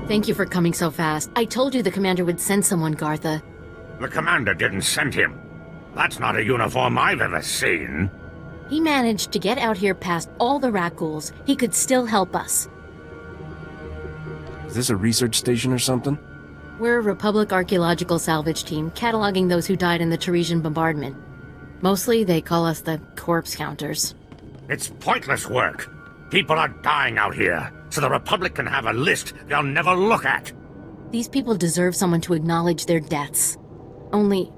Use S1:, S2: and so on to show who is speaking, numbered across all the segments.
S1: Thank you for coming so fast. I told you the commander would send someone, Gartha.
S2: The commander didn't send him. That's not a uniform I've ever seen.
S1: He managed to get out here past all the rat ghouls. He could still help us.
S3: Is this a research station or something?
S1: We're a Republic archaeological salvage team, cataloging those who died in the Tarisian bombardment. Mostly, they call us the corpse counters.
S2: It's pointless work. People are dying out here, so the Republic can have a list they'll never look at.
S1: These people deserve someone to acknowledge their deaths. Only,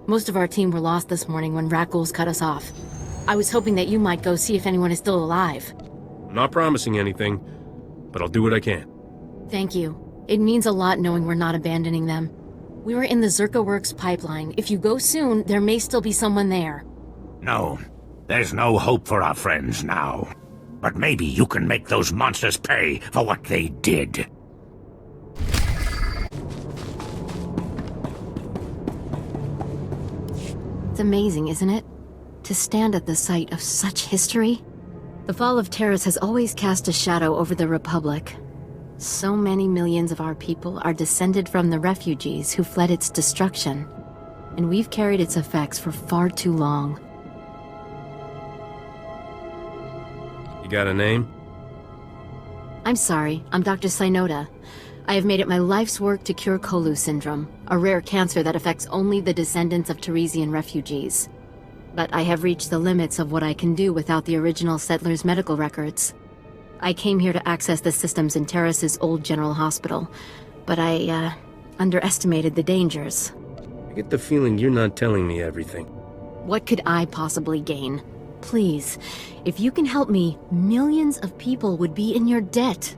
S1: most of our team were lost this morning when rat ghouls cut us off. I was hoping that you might go see if anyone is still alive.
S3: I'm not promising anything, but I'll do what I can.
S1: Thank you. It means a lot knowing we're not abandoning them. We were in the Zerka Works pipeline. If you go soon, there may still be someone there.
S2: No, there's no hope for our friends now. But maybe you can make those monsters pay for what they did.
S1: It's amazing, isn't it? To stand at the site of such history. The fall of Taris has always cast a shadow over the Republic. So many millions of our people are descended from the refugees who fled its destruction. And we've carried its effects for far too long.
S3: You got a name?
S1: I'm sorry, I'm Dr. Synoda. I have made it my life's work to cure Kolu syndrome, a rare cancer that affects only the descendants of Tarisian refugees. But I have reached the limits of what I can do without the original settlers' medical records. I came here to access the systems in Taris's old general hospital, but I, underestimated the dangers.
S3: I get the feeling you're not telling me everything.
S1: What could I possibly gain? Please, if you can help me, millions of people would be in your debt.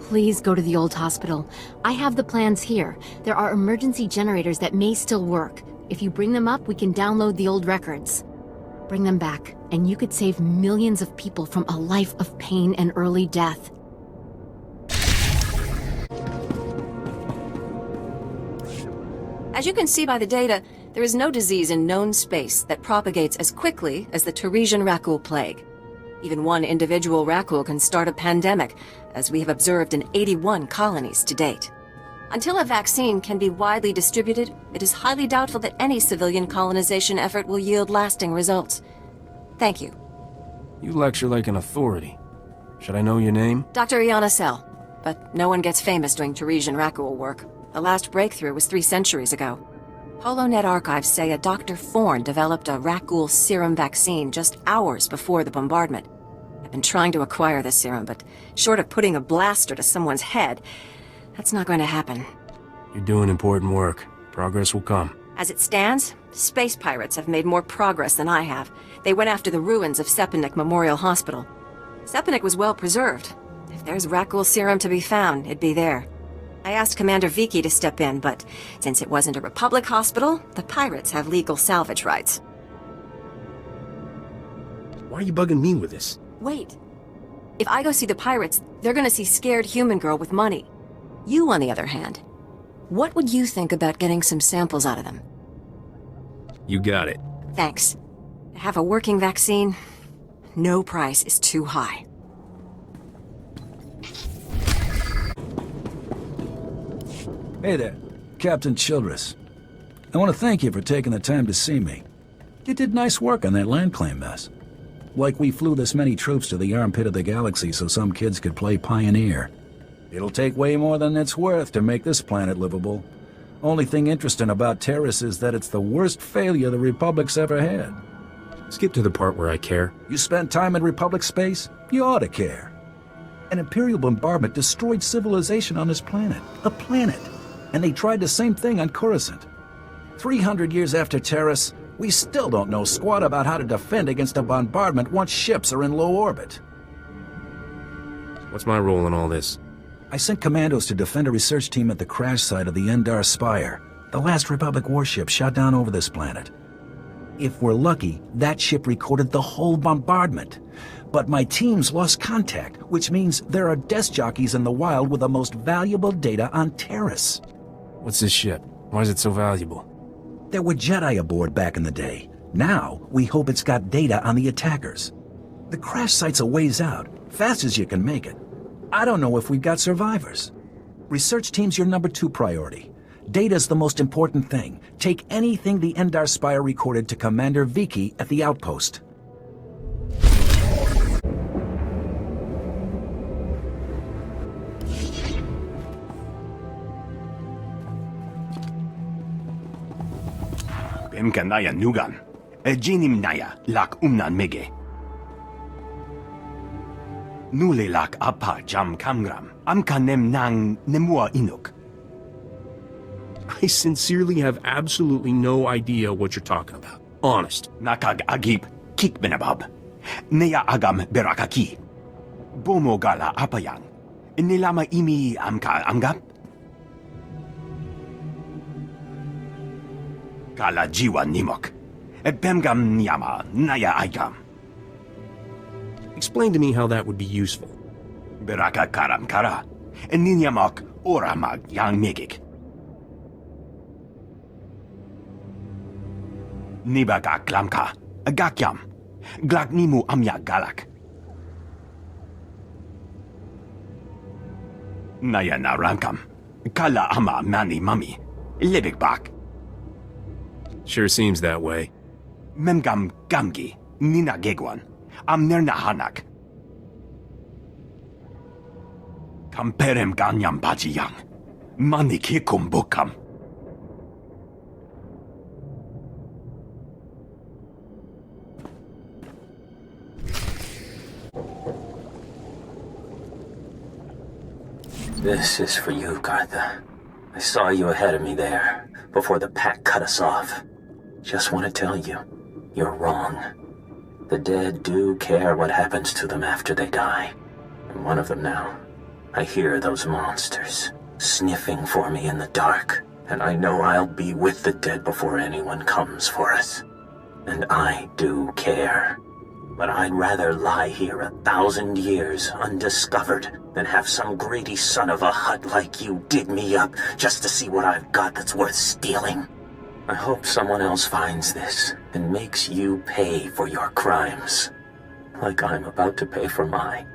S1: Please go to the old hospital. I have the plans here. There are emergency generators that may still work. If you bring them up, we can download the old records. Bring them back, and you could save millions of people from a life of pain and early death.
S4: As you can see by the data, there is no disease in known space that propagates as quickly as the Tarisian Rakul plague. Even one individual Rakul can start a pandemic, as we have observed in 81 colonies to date. Until a vaccine can be widely distributed, it is highly doubtful that any civilian colonization effort will yield lasting results. Thank you.
S3: You lecture like an authority. Should I know your name?
S4: Dr. Iana Sell, but no one gets famous doing Tarisian Rakul work. The last breakthrough was 3 centuries ago. HoloNet archives say a Dr. Thorne developed a Rakul serum vaccine just hours before the bombardment. I've been trying to acquire this serum, but short of putting a blaster to someone's head, that's not going to happen.
S3: You're doing important work. Progress will come.
S4: As it stands, space pirates have made more progress than I have. They went after the ruins of Sepanik Memorial Hospital. Sepanik was well preserved. If there's Rakul serum to be found, it'd be there. I asked Commander Viki to step in, but since it wasn't a Republic hospital, the pirates have legal salvage rights.
S3: Why are you bugging me with this?
S4: Wait. If I go see the pirates, they're gonna see scared human girl with money. You, on the other hand, what would you think about getting some samples out of them?
S3: You got it.
S4: Thanks. To have a working vaccine, no price is too high.
S5: Hey there, Captain Childress. I want to thank you for taking the time to see me. You did nice work on that land claim mess. Like we flew this many troops to the armpit of the galaxy so some kids could play pioneer. It'll take way more than it's worth to make this planet livable. Only thing interesting about Taris is that it's the worst failure the Republic's ever had.
S3: Skip to the part where I care.
S5: You spent time in Republic space? You ought to care. An Imperial bombardment destroyed civilization on this planet. A planet. And they tried the same thing on Coruscant. 300 years after Taris, we still don't know squat about how to defend against a bombardment once ships are in low orbit.
S3: What's my role in all this?
S5: I sent commandos to defend a research team at the crash site of the Endar Spire, the last Republic warship shot down over this planet. If we're lucky, that ship recorded the whole bombardment. But my teams lost contact, which means there are desk jockeys in the wild with the most valuable data on Taris.
S3: What's this ship? Why is it so valuable?
S5: There were Jedi aboard back in the day. Now, we hope it's got data on the attackers. The crash site's a ways out, fast as you can make it. I don't know if we've got survivors. Research team's your number 2 priority. Data's the most important thing. Take anything the Endar Spire recorded to Commander Viki at the outpost.
S6: Naya nugan. Jinim naya lak mege. Nule lak apa jam kamgram. Amkanem nang nemua inuk.
S3: I sincerely have absolutely no idea what you're talking about. Honest.
S6: Nakag agip kik benabab. Neya agam berakaki. Bomo gala apayang. Nilama imi amka amgap. Kala jiwa nimok. Bemgam nyama naya aigam.
S3: Explain to me how that would be useful.
S6: Beraka karam kara. Ninyamok oramag yang megik. Nibaga klamka. Gakyam. Glagnimu amya galak. Naya naramkam. Kala ama mani mami. Lebik bak.
S3: Sure seems that way.
S6: Memgam gamgi. Nina gegwan. Amnerna hanak. Kamperem ganyam bajiyang. Mani kikum bukam.
S7: This is for you, Gartha. I saw you ahead of me there, before the pack cut us off. Just want to tell you, you're wrong. The dead do care what happens to them after they die. I'm one of them now. I hear those monsters sniffing for me in the dark, and I know I'll be with the dead before anyone comes for us. And I do care. But I'd rather lie here 1,000 years undiscovered than have some greedy son of a hut like you dig me up just to see what I've got that's worth stealing. I hope someone else finds this and makes you pay for your crimes, like I'm about to pay for mine.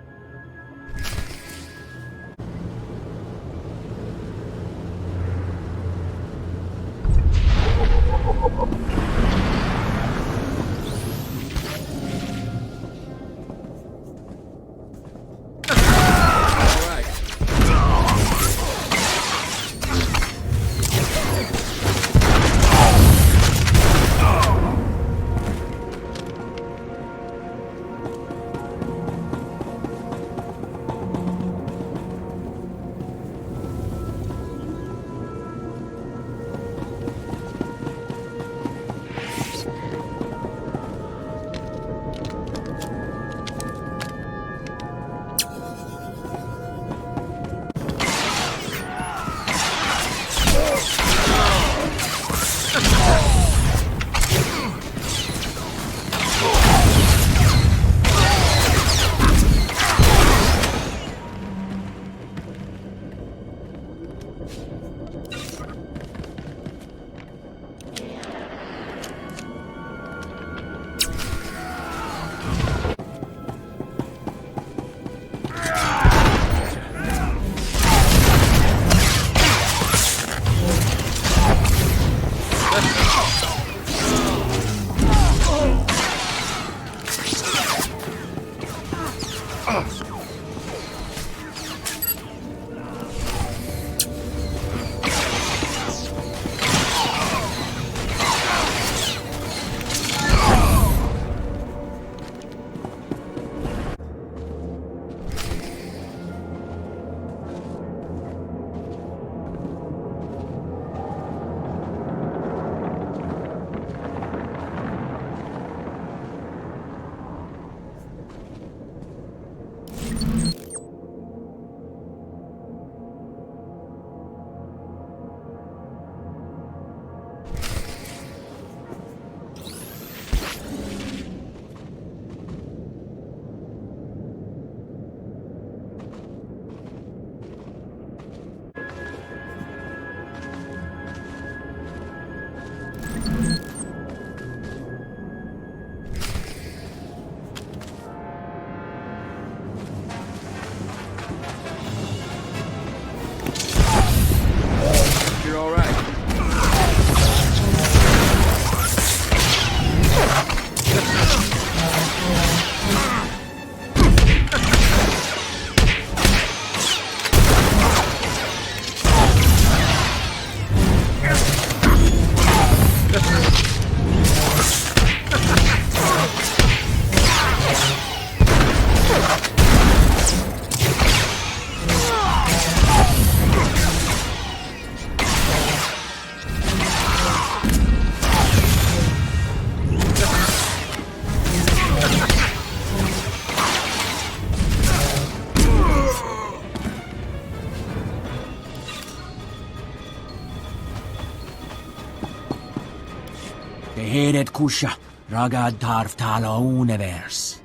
S6: Eret kusha, ragad tarf tala univers.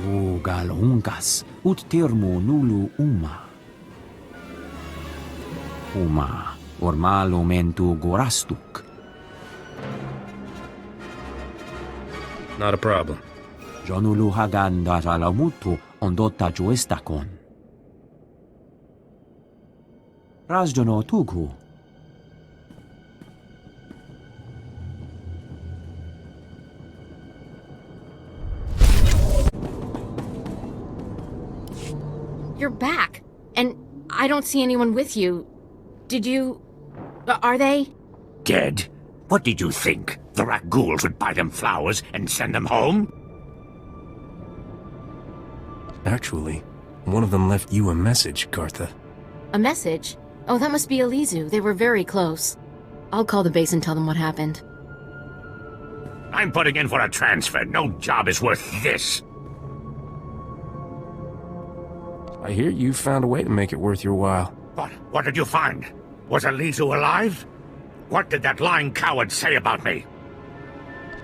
S6: Ugal unkas, ut termo nulu uma. Uma, ormalo mentu gorastuk.
S3: Not a problem.
S6: Jonulu hagan datalamutu ondotta juestakon. Razjono tughu.
S1: You're back, and I don't see anyone with you. Did you... Are they?
S2: Dead? What did you think? The rat ghouls would buy them flowers and send them home?
S3: Actually, one of them left you a message, Gartha.
S1: A message? Oh, that must be Elizu. They were very close. I'll call the base and tell them what happened.
S2: I'm putting in for a transfer. No job is worth this.
S3: I hear you found a way to make it worth your while.
S2: What did you find? Was Elizu alive? What did that lying coward say about me?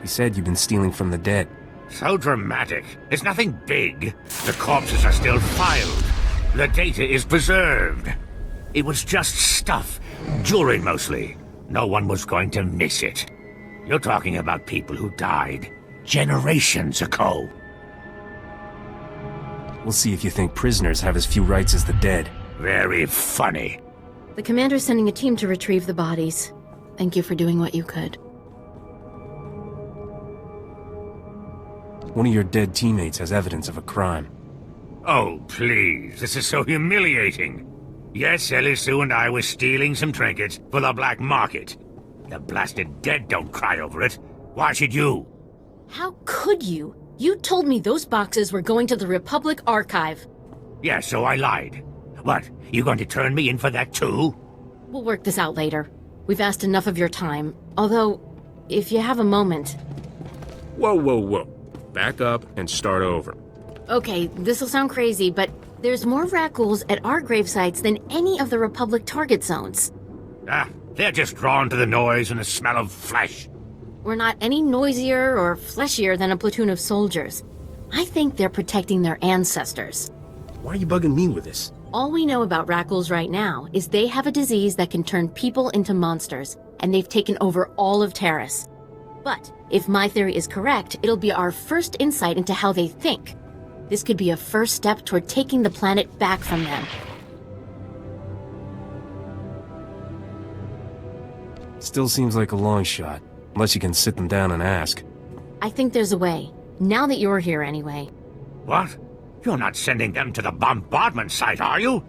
S3: He said you've been stealing from the dead.
S2: So dramatic. It's nothing big. The corpses are still filed. The data is preserved. It was just stuff. Jewelry mostly. No one was going to miss it. You're talking about people who died generations ago.
S3: We'll see if you think prisoners have as few rights as the dead.
S2: Very funny.
S1: The commander's sending a team to retrieve the bodies. Thank you for doing what you could.
S3: One of your dead teammates has evidence of a crime.
S2: Oh, please. This is so humiliating. Yes, Elisu and I were stealing some trinkets for the black market. The blasted dead don't cry over it. Why should you?
S1: How could you? You told me those boxes were going to the Republic Archive.
S2: Yeah, so I lied. What, you going to turn me in for that too?
S1: We'll work this out later. We've asked enough of your time. Although, if you have a moment...
S3: Whoa, whoa, whoa. Back up and start over.
S1: Okay, this'll sound crazy, but there's more rat ghouls at our grave sites than any of the Republic target zones.
S2: Ah, they're just drawn to the noise and the smell of flesh.
S1: We're not any noisier or fleshier than a platoon of soldiers. I think they're protecting their ancestors.
S3: Why are you bugging me with this?
S1: All we know about rat ghouls right now is they have a disease that can turn people into monsters, and they've taken over all of Taris. But if my theory is correct, it'll be our first insight into how they think. This could be a first step toward taking the planet back from them.
S3: Still seems like a long shot, unless you can sit them down and ask.
S1: I think there's a way. Now that you're here anyway.
S2: What? You're not sending them to the bombardment site, are you?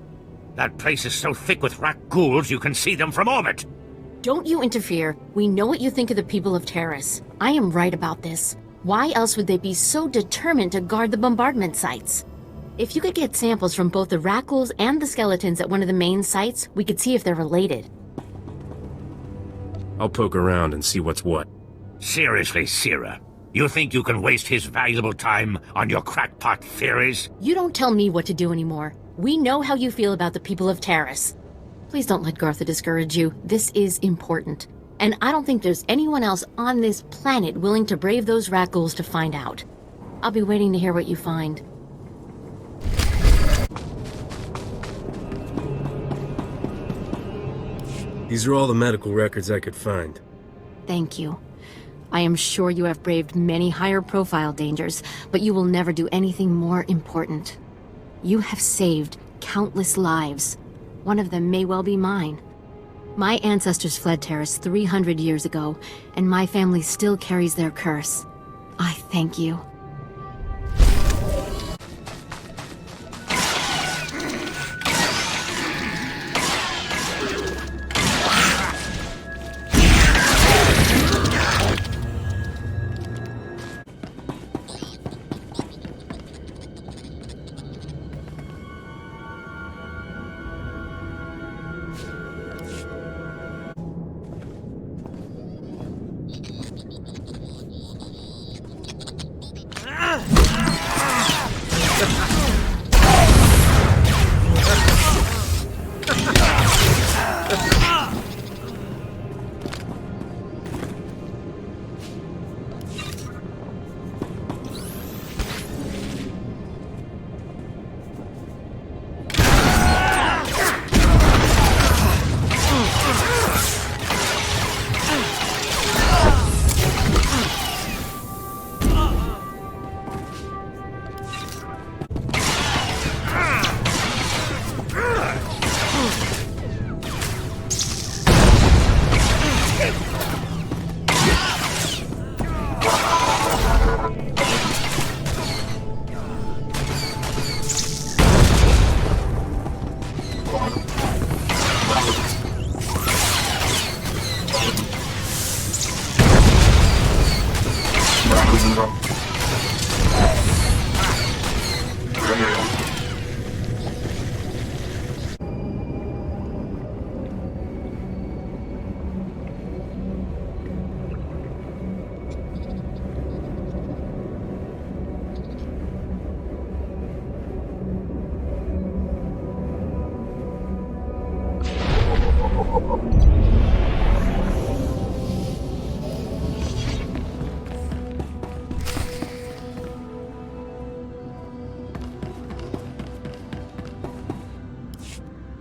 S2: That place is so thick with rat ghouls you can see them from orbit.
S1: Don't you interfere. We know what you think of the people of Taris. I am right about this. Why else would they be so determined to guard the bombardment sites? If you could get samples from both the rat ghouls and the skeletons at one of the main sites, we could see if they're related.
S3: I'll poke around and see what's what.
S2: Seriously, Sierra, you think you can waste his valuable time on your crackpot theories?
S1: You don't tell me what to do anymore. We know how you feel about the people of Taris. Please don't let Gartha discourage you. This is important. And I don't think there's anyone else on this planet willing to brave those rat ghouls to find out. I'll be waiting to hear what you find.
S3: These are all the medical records I could find.
S1: Thank you. I am sure you have braved many higher profile dangers, but you will never do anything more important. You have saved countless lives. One of them may well be mine. My ancestors fled Taris 300 years ago, and my family still carries their curse. I thank you.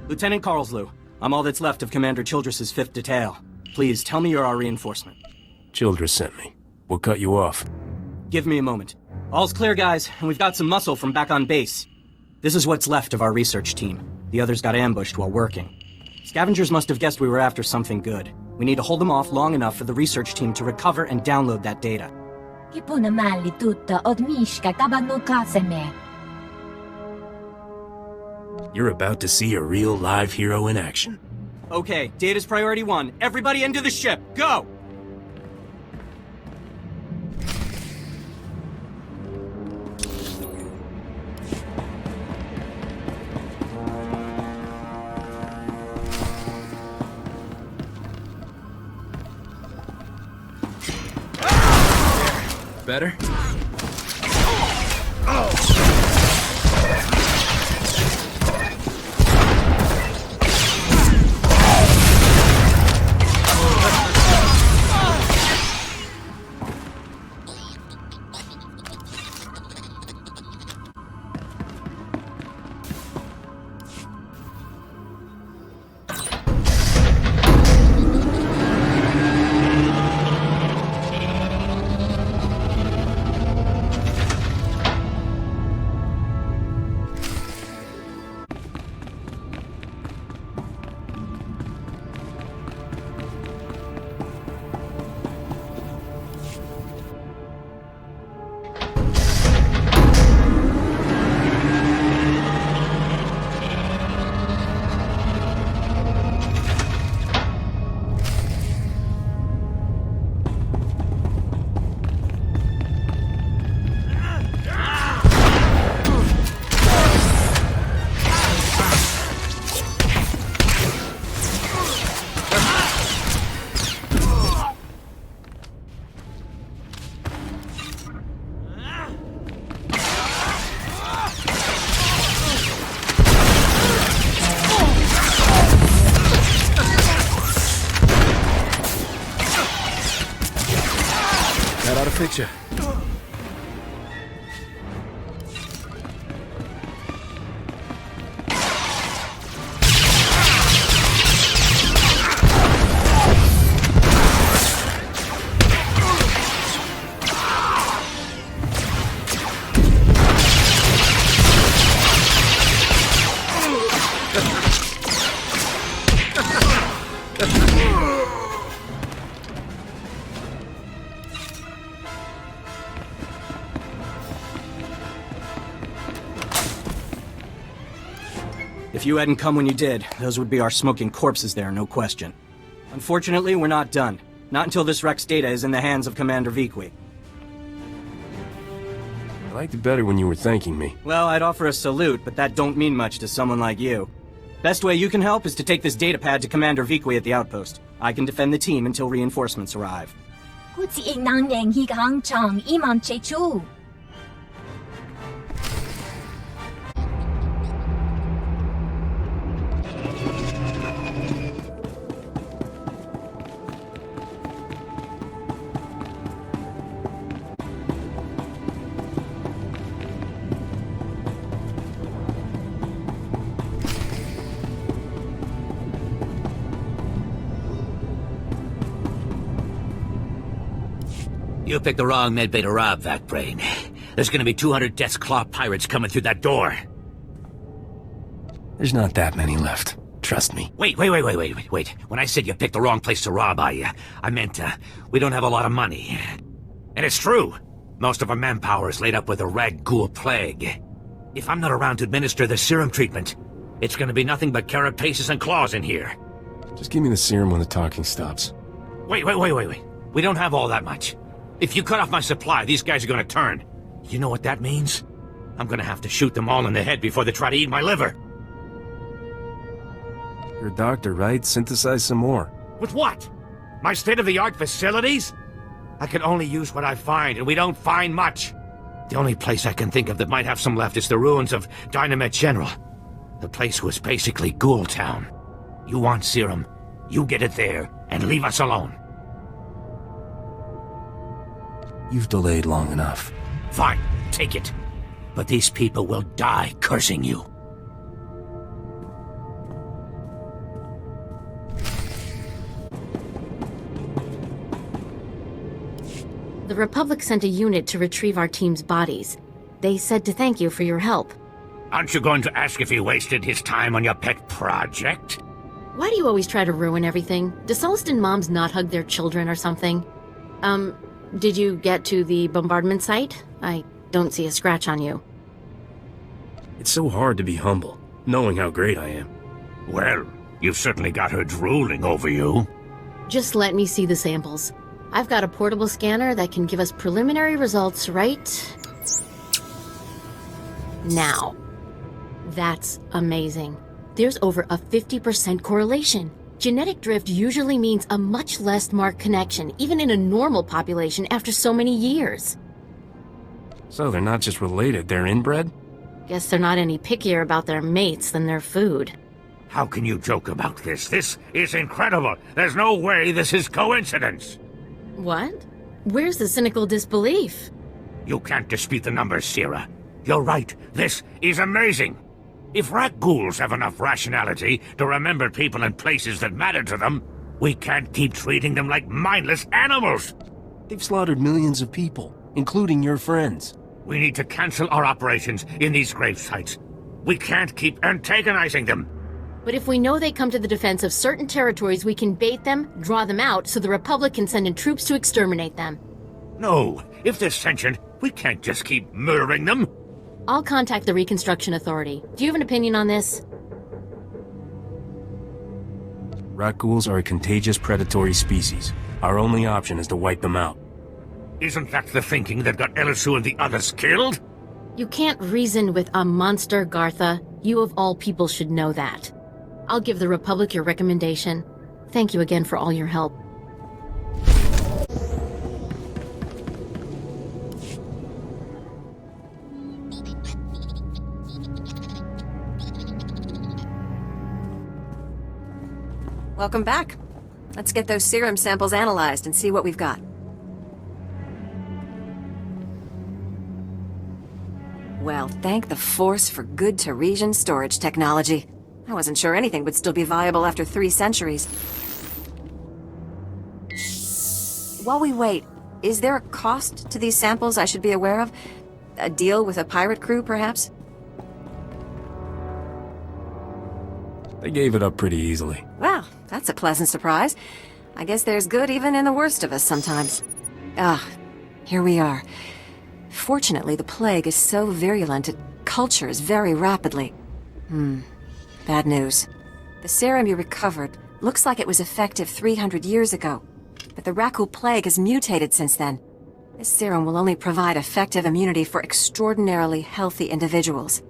S8: Lieutenant Carlslew, I'm all that's left of Commander Childress's 5th Detail. Please, tell me you're our reinforcement.
S3: Childress sent me. What cut you off?
S8: Give me a moment. All's clear, guys, and we've got some muscle from back on base. This is what's left of our research team. The others got ambushed while working. Scavengers must have guessed we were after something good. We need to hold them off long enough for the research team to recover and download that data.
S3: You're about to see a real live hero in action.
S8: Okay, data's priority 1. Everybody into the ship, go!
S3: Better? Picture.
S8: If you hadn't come when you did, those would be our smoking corpses there, no question. Unfortunately, we're not done. Not until this wreck's data is in the hands of Commander Vikwi.
S3: I liked it better when you were thanking me.
S8: Well, I'd offer a salute, but that don't mean much to someone like you. Best way you can help is to take this datapad to Commander Vikwi at the outpost. I can defend the team until reinforcements arrive.
S2: You picked the wrong medbay to rob, Vac-Brain. There's gonna be 200 Death's Claw pirates coming through that door.
S3: There's not that many left. Trust me.
S2: Wait. When I said you picked the wrong place to rob, I meant, we don't have a lot of money. And it's true. Most of our manpower is laid up with the Rag Ghoul Plague. If I'm not around to administer the serum treatment, it's gonna be nothing but carapaces and claws in here.
S3: Just give me the serum when the talking stops.
S2: Wait. We don't have all that much. If you cut off my supply, these guys are gonna turn. You know what that means? I'm gonna have to shoot them all in the head before they try to eat my liver.
S3: You're a doctor, right? Synthesize some more.
S2: With what? My state-of-the-art facilities? I can only use what I find, and we don't find much. The only place I can think of that might have some left is the ruins of Dynamite General. The place was basically Ghoul Town. You want serum, you get it there, and leave us alone.
S3: You've delayed long enough.
S2: Fine, take it. But these people will die cursing you.
S1: The Republic sent a unit to retrieve our team's bodies. They said to thank you for your help.
S2: Aren't you going to ask if he wasted his time on your pet project?
S1: Why do you always try to ruin everything? Do Sullustan moms not hug their children or something? Did you get to the bombardment site? I don't see a scratch on you.
S3: It's so hard to be humble, knowing how great I am.
S2: Well, you've certainly got her drooling over you.
S1: Just let me see the samples. I've got a portable scanner that can give us preliminary results right now. That's amazing. There's over a 50% correlation. Genetic drift usually means a much less marked connection, even in a normal population after so many years.
S3: So they're not just related, they're inbred?
S1: Guess they're not any pickier about their mates than their food.
S2: How can you joke about this? This is incredible. There's no way this is coincidence.
S1: What? Where's the cynical disbelief?
S2: You can't dispute the numbers, Sierra. You're right. This is amazing. If rat ghouls have enough rationality to remember people and places that matter to them, we can't keep treating them like mindless animals.
S3: They've slaughtered millions of people, including your friends.
S2: We need to cancel our operations in these grave sites. We can't keep antagonizing them.
S1: But if we know they come to the defense of certain territories, we can bait them, draw them out, so the Republic can send in troops to exterminate them.
S2: No, if they're sentient, we can't just keep murdering them.
S1: I'll contact the Reconstruction Authority. Do you have an opinion on this?
S3: Rat ghouls are a contagious predatory species. Our only option is to wipe them out.
S2: Isn't that the thinking that got Elisu and the others killed?
S1: You can't reason with a monster, Gartha. You of all people should know that. I'll give the Republic your recommendation. Thank you again for all your help.
S4: Welcome back. Let's get those serum samples analyzed and see what we've got. Well, thank the Force for good Taresian storage technology. I wasn't sure anything would still be viable after 3 centuries. While we wait, is there a cost to these samples I should be aware of? A deal with a pirate crew, perhaps?
S3: They gave it up pretty easily.
S4: Well, that's a pleasant surprise. I guess there's good even in the worst of us sometimes. Here we are. Fortunately, the plague is so virulent it cultures very rapidly. Bad news. The serum you recovered looks like it was effective 300 years ago, but the Rakul plague has mutated since then. This serum will only provide effective immunity for extraordinarily healthy individuals.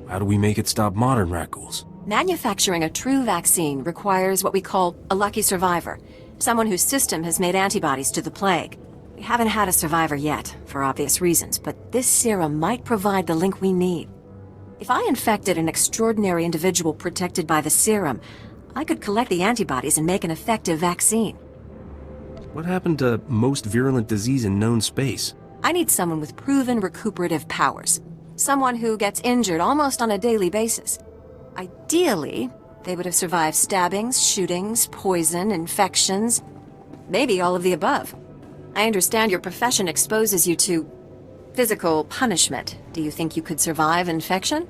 S3: How do we make it stop modern rat ghouls?
S4: Manufacturing a true vaccine requires what we call a lucky survivor, someone whose system has made antibodies to the plague. We haven't had a survivor yet, for obvious reasons, but this serum might provide the link we need. If I infected an extraordinary individual protected by the serum, I could collect the antibodies and make an effective vaccine.
S3: What happened to most virulent disease in known space?
S4: I need someone with proven recuperative powers. Someone who gets injured almost on a daily basis. Ideally, they would have survived stabbings, shootings, poison, infections, maybe all of the above. I understand your profession exposes you to physical punishment. Do you think you could survive infection?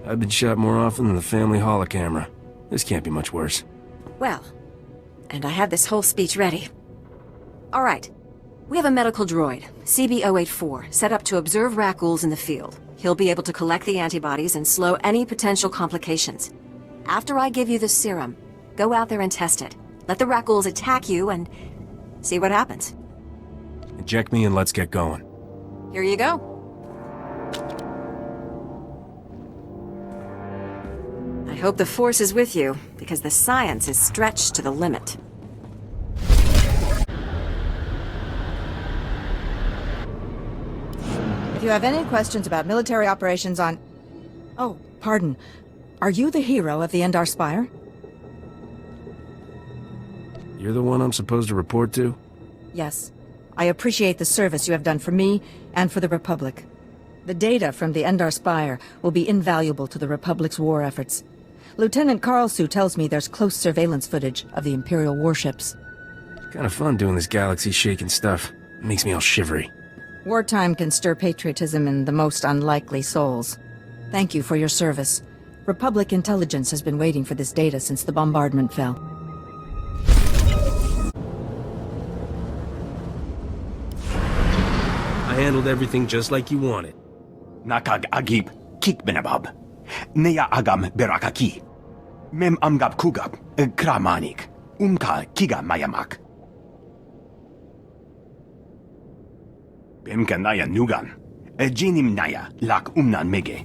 S3: I've been shot more often than the family holocamera. This can't be much worse.
S4: Well, and I had this whole speech ready. All right. We have a medical droid, CB-084, set up to observe Rakuls in the field. He'll be able to collect the antibodies and slow any potential complications. After I give you the serum, go out there and test it. Let the Rakuls attack you and see what happens.
S3: Eject me and let's get going.
S4: Here you go. I hope the Force is with you, because the science is stretched to the limit.
S9: If you have any questions about military operations on... Oh, pardon. Are you the hero of the Endar Spire?
S3: You're the one I'm supposed to report to?
S9: Yes. I appreciate the service you have done for me and for the Republic. The data from the Endar Spire will be invaluable to the Republic's war efforts. Lieutenant Karlsu tells me there's close surveillance footage of the Imperial warships.
S3: Kind of fun doing this galaxy-shaking stuff. It makes me all shivery.
S9: Wartime can stir patriotism in the most unlikely souls. Thank you for your service. Republic intelligence has been waiting for this data since the bombardment fell.
S3: I handled everything just like you wanted.
S6: Nakag agib kikbenabab. Neya agam berakaki. Mem amgab kugab kramanik. Umka kiga mayamak. Bemka naya nugan. Jinim naya lak umnan mege.